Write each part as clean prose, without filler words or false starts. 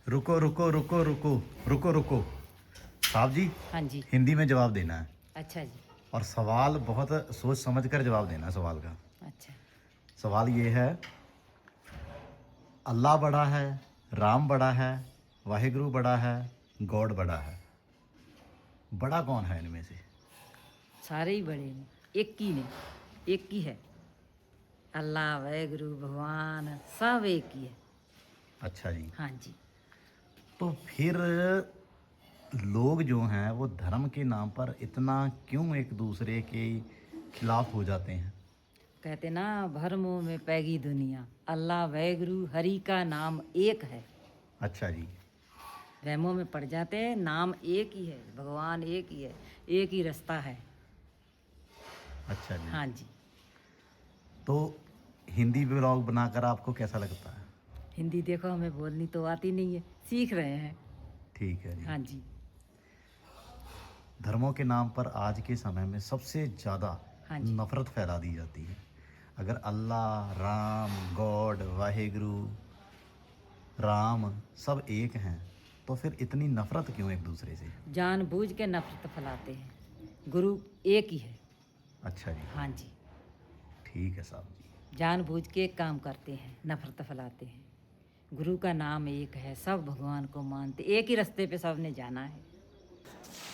रुको रुको रुको रुको रुको रुको साहब जी, हाँ जी। हिंदी में जवाब देना है अच्छा जी। और सवाल बहुत सोच समझ कर जवाब देना है सवाल का। अच्छा। सवाल ये है, अल्लाह बड़ा है, राम बड़ा है, वाहिगुरु बड़ा है, गॉड बड़ा है, बड़ा कौन है इनमें से? सारे ही बड़े हैं, एक ही नहीं, एक ही है। अल्लाह वाहेगुरु भगवान सब एक ही है। अच्छा जी, हाँ जी। तो फिर लोग जो हैं वो धर्म के नाम पर इतना क्यों एक दूसरे के खिलाफ हो जाते हैं? कहते ना, भरमों में पैगी दुनिया, अल्लाह वाहेगुरु हरि का नाम एक है। अच्छा जी, वहमों में पड़ जाते हैं, नाम एक ही है, भगवान एक ही है, एक ही रास्ता है। अच्छा जी। हाँ जी। तो हिंदी ब्लॉग बनाकर आपको कैसा लगता है? हिंदी देखो, हमें बोलनी तो आती नहीं है, सीख रहे हैं। ठीक है जी। हाँ जी। धर्मों के नाम पर आज के समय में सबसे ज़्यादा हाँ जी। नफ़रत फैला दी जाती है। अगर अल्लाह, राम, गॉड, वाहिगुरु, राम सब एक हैं तो फिर इतनी नफ़रत क्यों एक दूसरे से? जानबूझ के नफरत फैलाते हैं, गुरु एक ही है। अच्छा जी, हाँ जी। ठीक है साहब जी। जानबूझ के काम करते हैं, नफरत फैलाते हैं। गुरु का नाम एक है, सब भगवान को मानते, एक ही रास्ते पे सबने जाना है।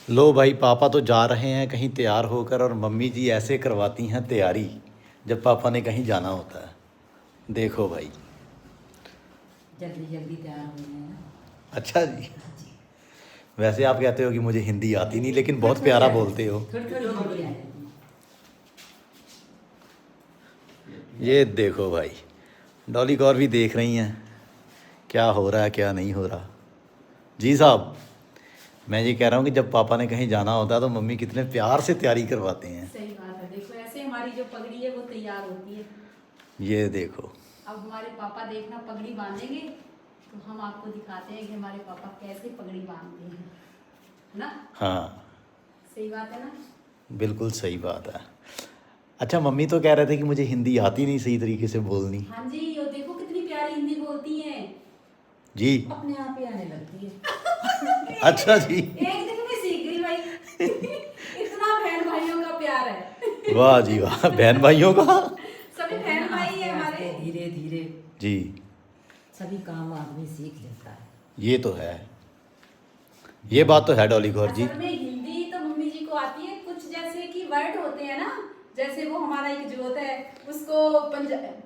लो भाई, पापा तो जा रहे हैं कहीं तैयार होकर और मम्मी जी ऐसे करवाती हैं तैयारी जब पापा ने कहीं जाना होता है। देखो भाई। जल्दी जल्दी तैयार हो गए हैं। अच्छा जी। वैसे आप कहते हो कि मुझे हिंदी आती नहीं, लेकिन बहुत प्यारा बोलते हो। थोड़ी थोड़ी हिंदी आ जाती है। ये देखो भाई, डॉली कौर भी देख रही हैं क्या हो रहा है क्या नहीं हो रहा। जी साहब, मैं ये कह रहा हूँ कि जब पापा ने कहीं जाना होता है तो मम्मी कितने प्यार से तैयारी करवाते हैं। सही बात है। देखो, ऐसे हमारी जो पगड़ी है वो तैयार होती है। ये देखो, अब हमारे पापा देखना पगड़ी बांधेंगे तो हम आपको दिखाते हैं कि हमारे पापा कैसे पगड़ी बांधते हैं, है ना? हाँ सही बात है ना? बिल्कुल सही बात है। अच्छा, मम्मी तो कह रहे थे कि मुझे हिंदी आती नहीं सही तरीके से बोलनी। हाँ जी, ये देखो कितनी प्यारी हिंदी बोलती हैं। जी। अपने आप ही आने लगती है। अच्छा जी। एक दिन में सीख गई भाई। इतना बहन भाइयों का प्यार है। वाह जी वाह, बहन भाइयों का। सभी बहन भाई है हमारे। धीरे धीरे जी, सभी काम आदमी सीख लेता है। ये तो है, ये बात तो है डॉली कौर जी। असल में हिंदी तो मम्मी जी को आती है, कुछ जैसे कि वर्ड होते हैं ना, जैसे वो हमारा एक जोत है, उसको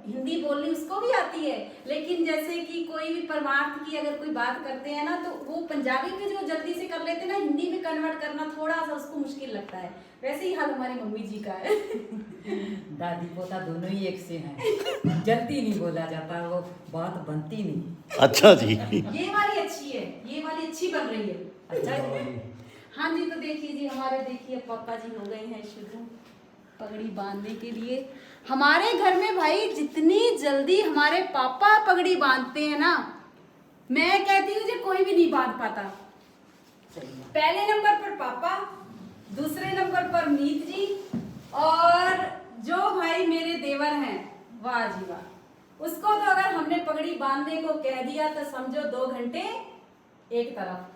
हिंदी बोलनी उसको भी आती है। लेकिन जैसे कि कोई भी परमार्थ की अगर कोई बात करते हैं ना, तो वो पंजाबी में जो जल्दी से कर लेते हैं ना, हिंदी में कन्वर्ट करना थोड़ा सा उसको मुश्किल लगता है। वैसे ही हाल हमारी मम्मी जी का है। दादी पोता दोनों ही एक से हैं। जल्दी नहीं बोला जाता, वो बात बनती नहीं। अच्छा जी। ये वाली अच्छी है, ये वाली अच्छी बन रही है। अच्छा जी। हाँ जी, तो देखिए जी, हमारे देखिए पापा जी हो गए हैं शुरू पगड़ी बांधने के लिए। हमारे घर में भाई जितनी जल्दी हमारे पापा पगड़ी बांधते हैं ना, मैं कहती हूँ जी कोई भी नहीं बांध पाता। पहले नंबर पर पापा, दूसरे नंबर पर मीत जी, और जो भाई मेरे देवर हैं, वाह जी वाह, उसको तो अगर हमने पगड़ी बांधने को कह दिया तो समझो 2 घंटे एक तरफ।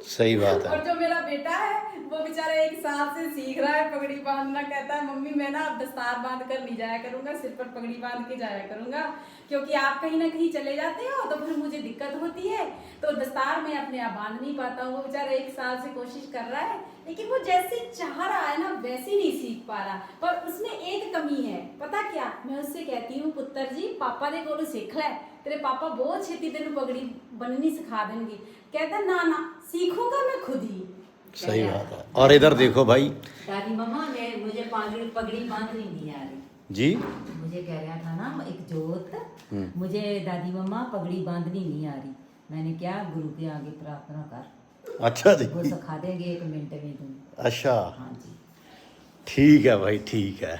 सही बात है। और जो मेरा बेटा है वो बेचारा 1 साल से सीख रहा है पगड़ी बांधना। कहता है मम्मी मैं ना अब दस्तार बांध कर नहीं जाया करूंगा, सिर पर पगड़ी बांध के जाया करूंगा, क्योंकि आप कहीं ना कहीं चले जाते हो तो फिर मुझे दिक्कत होती है, तो दस्तार मैं अपने आप बांध नहीं पाता हूँ। वो बेचारा 1 साल से कोशिश कर रहा है, लेकिन वो जैसे चाह रहा है ना वैसे नहीं सीख पा रहा। पर उसमें एक कमी है, पता क्या? मैं उससे कहती हूँ पुत्र जी पापा ने कोलों सीख ले, तेरे पापा बहुत छेती तेन पगड़ी बननी सिखा देंगे। कहता ना ना सीखूंगा मैं खुद ही। सही बात है। और इधर देखो भाई दादी मम्मा मुझे पगड़ी बांधनी नहीं आ रही जी। मुझे कह रहा था ना एक जोत, मुझे दादी मम्मा पगड़ी बांधनी नहीं आ रही। मैंने क्या, गुरु के आगे प्रार्थना कर, अच्छा जी। वो सिखा देंगे 1 मिनट में तुम। अच्छा, हाँ जी। ठीक है भाई, ठीक है।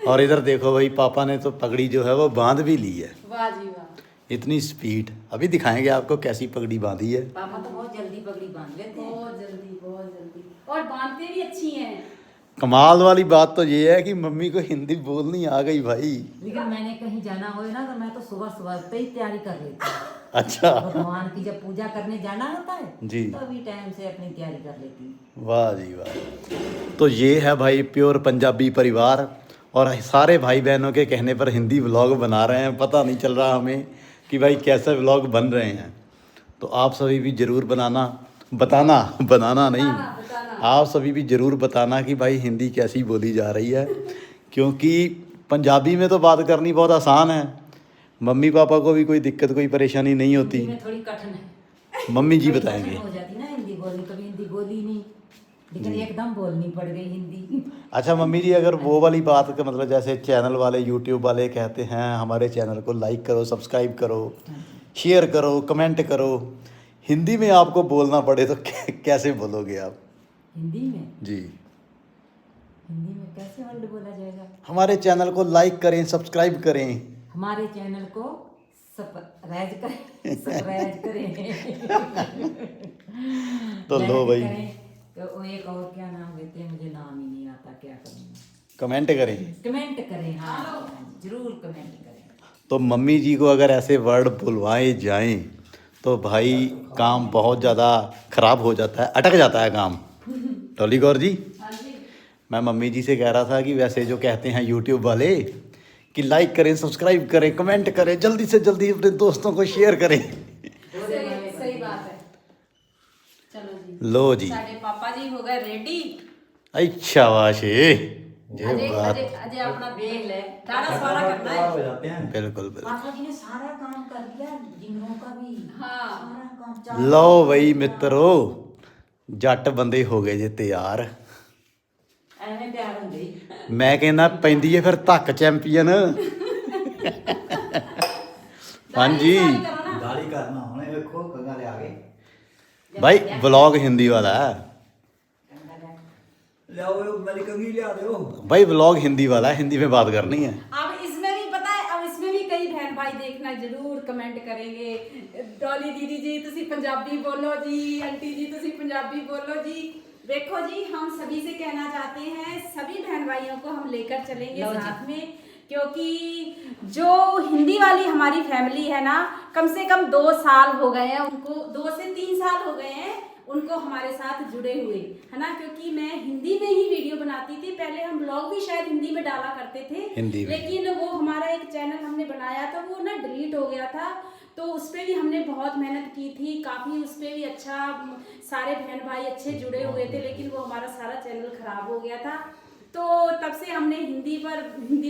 और इधर देखो भाई, पापा ने तो पगड़ी जो है वो बांध भी ली है। वाह जी वाह, इतनी स्पीड। अभी दिखाएंगे आपको कैसी पगड़ी बांधी है। पापा तो बहुत जल्दी पगड़ी बांध लेते हैं। बहुत जल्दी बहुत जल्दी, और बांधते भी अच्छी हैं। कमाल वाली बात तो ये है कि मम्मी को हिंदी बोलनी आ गई भाई। लेकिन मैंने कहीं जाना हो ना तो मैं तो सुबह सुबह उठते ही तैयारी कर लेती हूँ। अच्छा भगवान की जब पूजा करने जाना होता है जी। तो अभी टाइम से अपनी तैयारी कर लेती हूँ। वाह जी वाह। तो ये है भाई प्योर पंजाबी परिवार और सारे भाई बहनों के कहने पर हिंदी व्लॉग बना रहे हैं। पता नहीं चल रहा हमें कि भाई कैसे व्लॉग बन रहे हैं। तो आप सभी भी ज़रूर बनाना नहीं, आप सभी भी ज़रूर बताना कि भाई हिंदी कैसी बोली जा रही है, क्योंकि पंजाबी में तो बात करनी बहुत आसान है। मम्मी पापा को भी कोई दिक्कत कोई परेशानी नहीं होती। हिंदी में थोड़ी कठिन है, मम्मी जी थोड़ी बताएंगे। कठिन हो जाती ना हिंदी बोलनी, कभी हिंदी बोली नहीं लेकिन एकदम बोलनी पड़ गई हिंदी। अच्छा मम्मी जी, अगर वो वाली बात का मतलब जैसे चैनल वाले यूट्यूब वाले कहते हैं हमारे चैनल को लाइक करो, सब्सक्राइब करो, शेयर करो, कमेंट करो, हिंदी में आपको बोलना पड़े तो कैसे बोलोगे आप? हिंदी में जी हिंदी में कैसे वर्ड बोला जाएगा? हमारे चैनल को लाइक करें, सब्सक्राइब करें। हमारे चैनल को सब्सक्राइब करें तो लो लाइक भाई करें। तो वो एक और क्या नाम लेते हैं, मुझे नाम ही नहीं आता, क्या करूँगा। कमेंट करें। कमेंट करें, हाँ जरूर कमेंट करें। तो मम्मी जी को अगर ऐसे वर्ड बुलवाए जाएं तो भाई काम बहुत ज़्यादा ख़राब हो जाता है, अटक जाता है काम। टॉली गौर जी, मैं मम्मी जी से कह रहा था कि वैसे जो कहते हैं यूट्यूब वाले कि लाइक करें, सब्सक्राइब करें, कमेंट करें, जल्दी से जल्दी अपने दोस्तों को शेयर करें। सही बात है। चलो जी, लो जी, साढ़े पापा जी हो गए रेडी। अच्छा वाशे ये अजय बात अजय अजय अपना देख ले, सारा सारा करना है। बिल्कुल बिल्कुल। पापा जी ने सारा काम कर दिया, जिंगरों का भी हाँ। सारा काम। लो भाई मित्रों, जट बंदे हो गए जे तैयार। ਐਵੇਂ ਤਿਆਰ ਹੁੰਦੀ। मैं कहना पैंदी है फिर तक चैंपियन। हाँ जी गाली करना होने देखो कंगा ले आगे भाई, व्लॉग हिंदी वाला है ले आओ मेरी कंगी ले आ दो भाई, व्लॉग हिंदी वाला है, हिंदी में बात करनी है। अब इसमें भी पता है, अब इसमें भी कई बहन भाई देखना जरूर कमेंट करेंगे, डॉली दीदी जी तुसी पंजाबी बोलो जी, आंटी जी तुसी पंजाबी बोलो जी। देखो जी, हम सभी से कहना चाहते हैं, सभी बहन भाइयों को हम लेकर चलेंगे साथ में, क्योंकि जो हिंदी वाली हमारी फैमिली है ना, कम से कम 2 साल हो गए हैं उनको, 2 से 3 साल हो गए हैं उनको हमारे साथ जुड़े हुए, है ना। क्योंकि मैं हिंदी में ही वीडियो बनाती थी, पहले हम ब्लॉग भी शायद हिंदी में डाला करते थे, हिंदी में। लेकिन वो हमारा एक चैनल हमने बनाया था, वो ना डिलीट हो गया था। तो उस पर भी हमने बहुत मेहनत की थी, काफ़ी उस पर भी अच्छा, सारे बहन भाई अच्छे जुड़े हुए थे, लेकिन वो हमारा सारा चैनल खराब हो गया था। तो तब से हमने हिंदी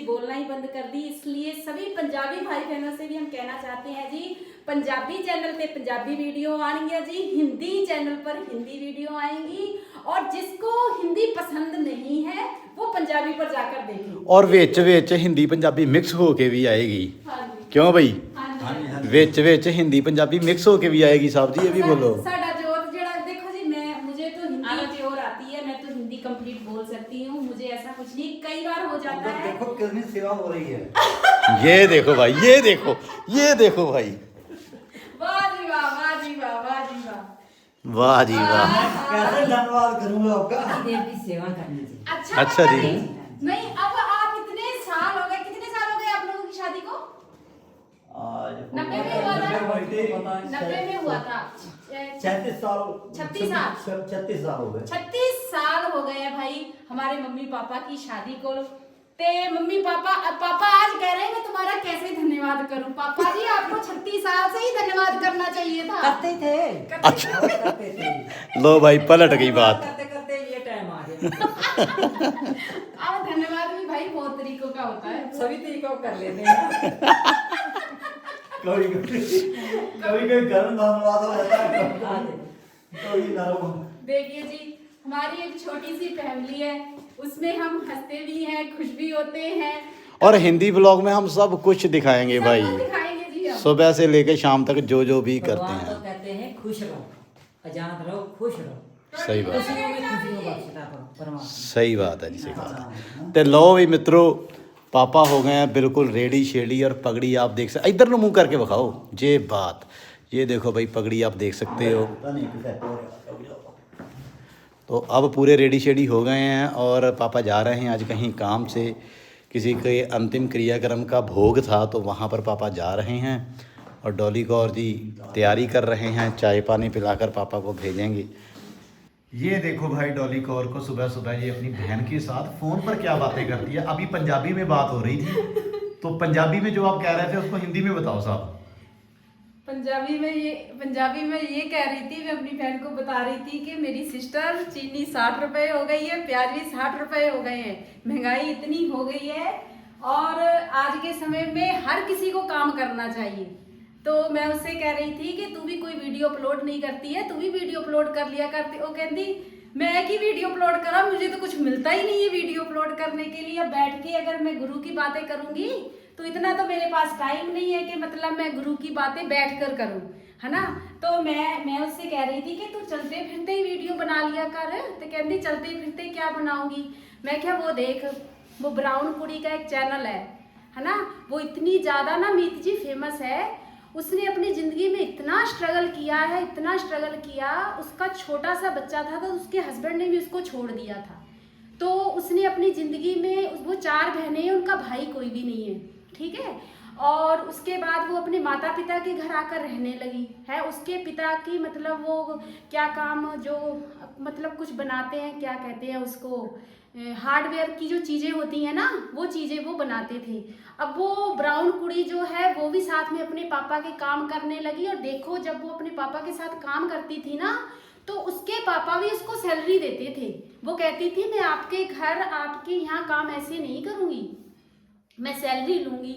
बोलना ही बंद कर दी। इसलिए सभी पंजाबी भाई बहनों से भी हम कहना चाहते हैं जी, पंजाबी चैनल पे पंजाबी वीडियो आएंगी जी, हिंदी चैनल पर हिंदी वीडियो आएंगी, और जिसको हिंदी पसंद नहीं है वो पंजाबी पर जाकर देखें। और विच विच हिंदी पंजाबी मिक्स होके भी आएगी। हाँ जी, क्यों भाई? हाँ जी। हाँ जी हाँ जी विच विच हिंदी पंजाबी मिक्स होके भी आएगी साहब जी, ये भी बोलो। साडा जोत जेड़ा, देखो जी, मुझे तो हिंदी जोर आती है, मैं तो हिंदी कंप्लीट बोल सकती हूँ, मुझे ऐसा कुछ नहीं, कई बार हो जाता है। देखो कितनी सेवा हो रही है। ये देखो भाई, ये देखो, ये देखो भाई, वाह जी वाह, वाह जी वाह, वाह जी वाह। वाह जी वाह। कैसे धन्यवाद करूंगा आपका। कितनी देर की सेवा करनी चाहिए। अच्छा पता जी। नहीं, अब आप इतने साल हो गए, कितने साल हो गए आप लोगों की शादी को? आज 90 में हुआ था। 90 में हुआ था। 36 साल 36 साल 36 साल हो गए। 36 साल हो गए हैं भाई हमारे मम्मी पापा की शादी को। ते मम्मी पापा आज कह रहे हैं मैं तुम्हारा कैसे धन्यवाद करूं। पापा जी, आपको 36 साल से ही धन्यवाद करना चाहिए था। करते थे, अच्छा करते थे। लो भाई, पलट गई बात। करते करते ये टाइम आ गया। अब धन्यवाद भी भाई बहुत तरीकों का होता है। सभी तरीकों कर लेते हैं। कभी कभी गर्म धन्यवाद हो जाता है, कभी नरम। देखिए जी, हमारी एक छोटी सी फैमिली है, उसमें हम हंसते भी हैं, खुश भी होते हैं, और हिंदी ब्लॉग में हम सब कुछ दिखाएंगे सब भाई, कुछ दिखाएंगे जी हम। सुबह से लेके शाम तक जो भी करते भगवान तो हैं। कहते हैं खुश रहो, आजाद रहो, खुश रहो, सही बात, खुशियों में खुशियों बख्शता करो परमात्मा। सही बात है जी, सही बात है। तो लो भी मित्रों, पापा हो गए हैं बिल्कुल रेडी शेडी, और पगड़ी आप देख सकते, इधर मुंह करके दिखाओ ये बात, ये देखो भाई पगड़ी आप देख सकते हो। तो अब पूरे रेडी शेडी हो गए हैं और पापा जा रहे हैं आज कहीं काम से, किसी के अंतिम क्रियाक्रम का भोग था तो वहाँ पर पापा जा रहे हैं। और डॉली कौर जी तैयारी कर रहे हैं, चाय पानी पिलाकर पापा को भेजेंगे। ये देखो भाई डॉली कौर को सुबह सुबह ये अपनी बहन के साथ फ़ोन पर क्या बातें करती है। अभी पंजाबी में बात हो रही थी, तो पंजाबी में जो आप कह रहे थे उसको हिंदी में बताओ साहब। पंजाबी में ये कह रही थी, मैं अपनी बहन को बता रही थी कि मेरी सिस्टर चीनी 60 रुपए हो गई है, प्याज भी 60 रुपए हो गए हैं, महंगाई इतनी हो गई है और आज के समय में हर किसी को काम करना चाहिए। तो मैं उससे कह रही थी कि तू भी कोई वीडियो अपलोड नहीं करती है, तू भी वीडियो अपलोड कर लिया करती। वो कहती मैं की वीडियो अपलोड करा, मुझे तो कुछ मिलता ही नहीं है वीडियो अपलोड करने के लिए। बैठ के अगर मैं गुरु की बातें करूंगी तो इतना तो मेरे पास टाइम नहीं है कि मतलब मैं गुरु की बातें बैठ कर करूँ, है ना। तो मैं उससे कह रही थी कि तू चलते फिरते ही वीडियो बना लिया कर। तो कहती चलते फिरते क्या बनाऊंगी। मैं क्या, वो देख, वो ब्राउन कुड़ी का एक चैनल है ना, वो इतनी ज़्यादा ना मीत जी फेमस है। उसने अपनी ज़िंदगी में इतना स्ट्रगल किया है, इतना स्ट्रगल किया। उसका छोटा सा बच्चा था तो उसके हस्बैंड ने भी उसको छोड़ दिया था। तो उसने अपनी ज़िंदगी में, वो 4 बहनें हैं, उनका भाई कोई भी नहीं है, ठीक है। और उसके बाद वो अपने माता पिता के घर आकर रहने लगी है। उसके पिता की मतलब वो क्या काम, जो मतलब कुछ बनाते हैं, क्या कहते हैं उसको, हार्डवेयर की जो चीज़ें होती हैं ना, वो चीज़ें वो बनाते थे। अब वो ब्राउन कुड़ी जो है वो भी साथ में अपने पापा के काम करने लगी। और देखो, जब वो अपने पापा के साथ काम करती थी ना, तो उसके पापा भी उसको सैलरी देते थे। वो कहती थी मैं आपके घर, आपके यहाँ काम ऐसे नहीं करूँगी, मैं सैलरी लूँगी।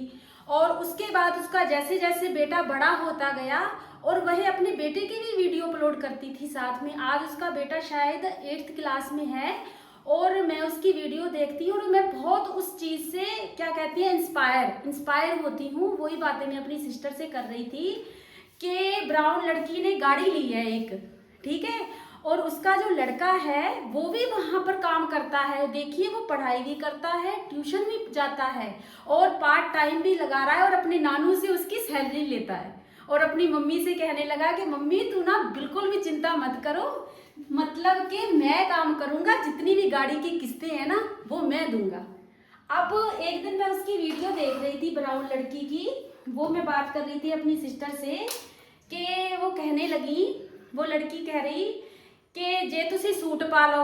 और उसके बाद उसका जैसे जैसे बेटा बड़ा होता गया और वह अपने बेटे की भी वीडियो अपलोड करती थी साथ में। आज उसका बेटा शायद 8th क्लास में है और मैं उसकी वीडियो देखती हूँ और मैं बहुत उस चीज़ से क्या कहती है इंस्पायर होती हूँ। वही बातें मैं अपनी सिस्टर से कर रही थी कि ब्राउन लड़की ने गाड़ी ली है एक, ठीक है, और उसका जो लड़का है वो भी वहाँ पर काम करता है। देखिए, वो पढ़ाई भी करता है, ट्यूशन भी जाता है और पार्ट टाइम भी लगा रहा है और अपने नानू से उसकी सैलरी लेता है। और अपनी मम्मी से कहने लगा कि मम्मी तू ना बिल्कुल भी चिंता मत करो, मतलब कि मैं काम करूँगा, जितनी भी गाड़ी की किस्तें हैं ना वो मैं दूंगा। अब एक दिन मैं उसकी वीडियो देख रही थी ब्राउन लड़की की, वो मैं बात कर रही थी अपनी सिस्टर से कि वो कहने लगी, वो लड़की कह रही कि जे तुसी सूट पा लो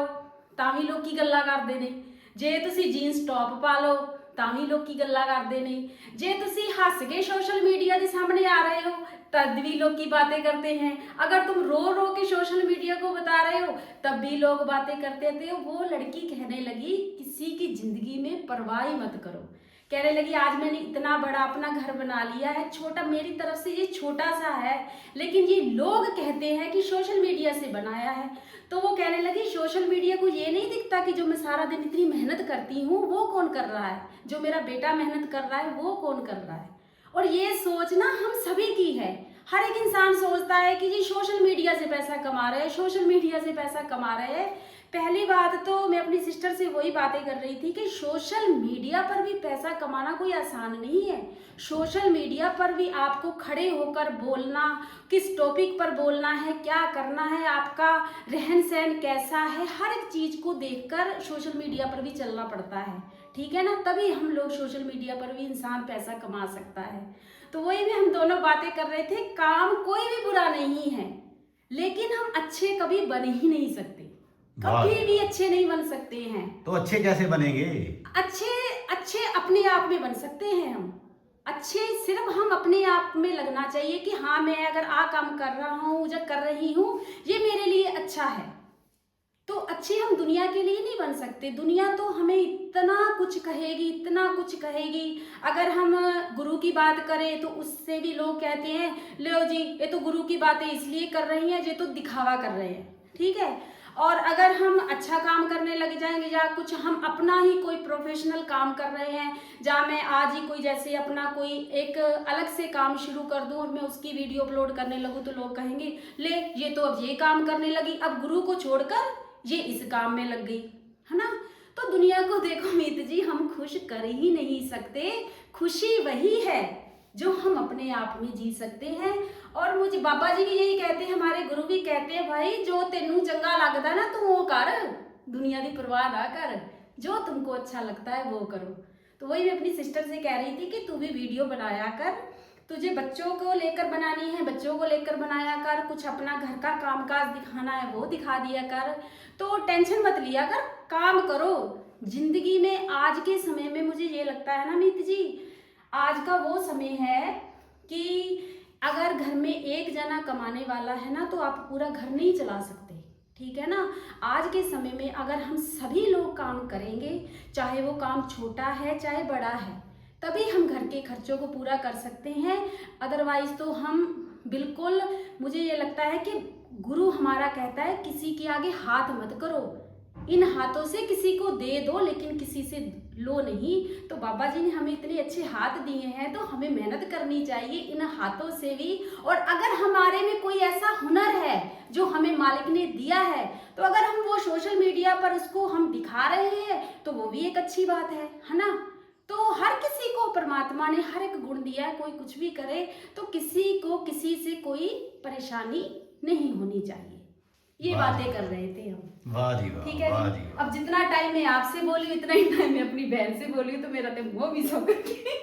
ਤਾਂ ਵੀ ਲੋਕੀ ਗੱਲਾਂ ਕਰਦੇ ਨੇ, ਜੇ ਤੁਸੀਂ जीन्स टॉप पा लो ਤਾਂ ਵੀ ਲੋਕੀ ਗੱਲਾਂ ਕਰਦੇ ਨੇ, ਜੇ ਤੁਸੀਂ हंस के सोशल मीडिया के सामने आ रहे हो तब भी लोग की बातें करते हैं, अगर तुम रो रो के सोशल मीडिया को बता रहे हो तब भी लोग बातें करते थे। वो लड़की कहने लगी किसी की जिंदगी में परवाह ही मत करो। कहने लगी आज मैंने इतना बड़ा अपना घर बना लिया है, छोटा मेरी तरफ से ये छोटा सा है, लेकिन ये लोग कहते हैं कि सोशल मीडिया से बनाया है। तो वो कहने लगी सोशल मीडिया को ये नहीं दिखता कि जो मैं सारा दिन इतनी मेहनत करती हूँ वो कौन कर रहा है, जो मेरा बेटा मेहनत कर रहा है वो कौन कर रहा है। और ये सोचना हम सभी की है। हर एक इंसान सोचता है कि जी सोशल मीडिया से पैसा कमा रहे हैं, सोशल मीडिया से पैसा कमा रहे हैं। पहली बात तो मैं अपनी सिस्टर से वही बातें कर रही थी कि सोशल मीडिया पर भी पैसा कमाना कोई आसान नहीं है। सोशल मीडिया पर भी आपको खड़े होकर बोलना, किस टॉपिक पर बोलना है, क्या करना है, आपका रहन सहन कैसा है, हर एक चीज़ को देखकर सोशल मीडिया पर भी चलना पड़ता है, ठीक है ना। तभी हम लोग सोशल मीडिया पर भी इंसान पैसा कमा सकता है। तो वही में हम दोनों बातें कर रहे थे, काम कोई भी बुरा नहीं है, लेकिन हम अच्छे कभी बन ही नहीं सकते, कभी भी अच्छे नहीं बन सकते हैं। तो अच्छे कैसे बनेंगे? अच्छे अपने आप में बन सकते हैं हम। अच्छे सिर्फ हम अपने आप में लगना चाहिए कि हाँ मैं अगर काम कर रहा हूँ या कर रही हूँ ये मेरे लिए अच्छा है। तो अच्छे हम दुनिया के लिए नहीं बन सकते। दुनिया तो हमें इतना कुछ कहेगी, इतना कुछ कहेगी। अगर हम गुरु की बात करें तो उससे भी लोग कहते हैं लो जी ये तो गुरु की बातें इसलिए कर रही हैं, ये तो दिखावा कर रहे हैं, ठीक है। और अगर हम अच्छा काम करने लग जाएंगे या कुछ हम अपना ही कोई प्रोफेशनल काम कर रहे हैं, जहाँ मैं आज ही कोई जैसे अपना कोई एक अलग से काम शुरू कर दूं और मैं उसकी वीडियो अपलोड करने लगूं तो लोग कहेंगे ले ये तो अब ये काम करने लगी, अब गुरु को छोड़कर ये इस काम में लग गई, है ना। तो दुनिया को देखो मीत जी, हम खुश कर ही नहीं सकते। खुशी वही है जो हम अपने आप में जी सकते हैं। और मुझे बाबा जी भी यही कहते हैं, हमारे गुरु भी कहते कहते हैं भाई जो तेनू चंगा लगता ना तू वो कर, दुनिया की परवाह ना कर, जो तुमको अच्छा लगता है वो करो। तो वही मैं अपनी सिस्टर से कह रही थी कि तू भी वीडियो बनाया कर, तुझे बच्चों को लेकर बनानी है बच्चों को लेकर बनाया कर, कुछ अपना घर का कामकाज दिखाना है वो दिखा दिया कर, तो टेंशन मत लिया कर, काम करो। जिंदगी में आज के समय में मुझे ये लगता है ना मीत जी, आज का वो समय है कि अगर घर में एक जना कमाने वाला है ना तो आप पूरा घर नहीं चला सकते, ठीक है ना। आज के समय में अगर हम सभी लोग काम करेंगे, चाहे वो काम छोटा है चाहे बड़ा है, तभी हम घर के खर्चों को पूरा कर सकते हैं। अदरवाइज तो हम बिल्कुल, मुझे ये लगता है कि गुरु हमारा कहता है किसी के आगे हाथ मत करो, इन हाथों से किसी को दे दो लेकिन किसी से लो नहीं। तो बाबा जी ने हमें इतने अच्छे हाथ दिए हैं तो हमें मेहनत करनी चाहिए इन हाथों से भी। और अगर हमारे में कोई ऐसा हुनर है जो हमें मालिक ने दिया है, तो अगर हम वो सोशल मीडिया पर उसको हम दिखा रहे हैं तो वो भी एक अच्छी बात है ना। तो हर किसी को परमात्मा ने हर एक गुण दिया है, कोई कुछ भी करे तो किसी को किसी से कोई परेशानी नहीं होनी चाहिए। ये बातें कर रहे थे हम। वाह जी वाह, ठीक है वाह जी। जी वाह। अब जितना टाइम मैं आपसे बोली उतना ही टाइम मैं अपनी बहन से बोली, तो मेरा तो मुंह भी सो करके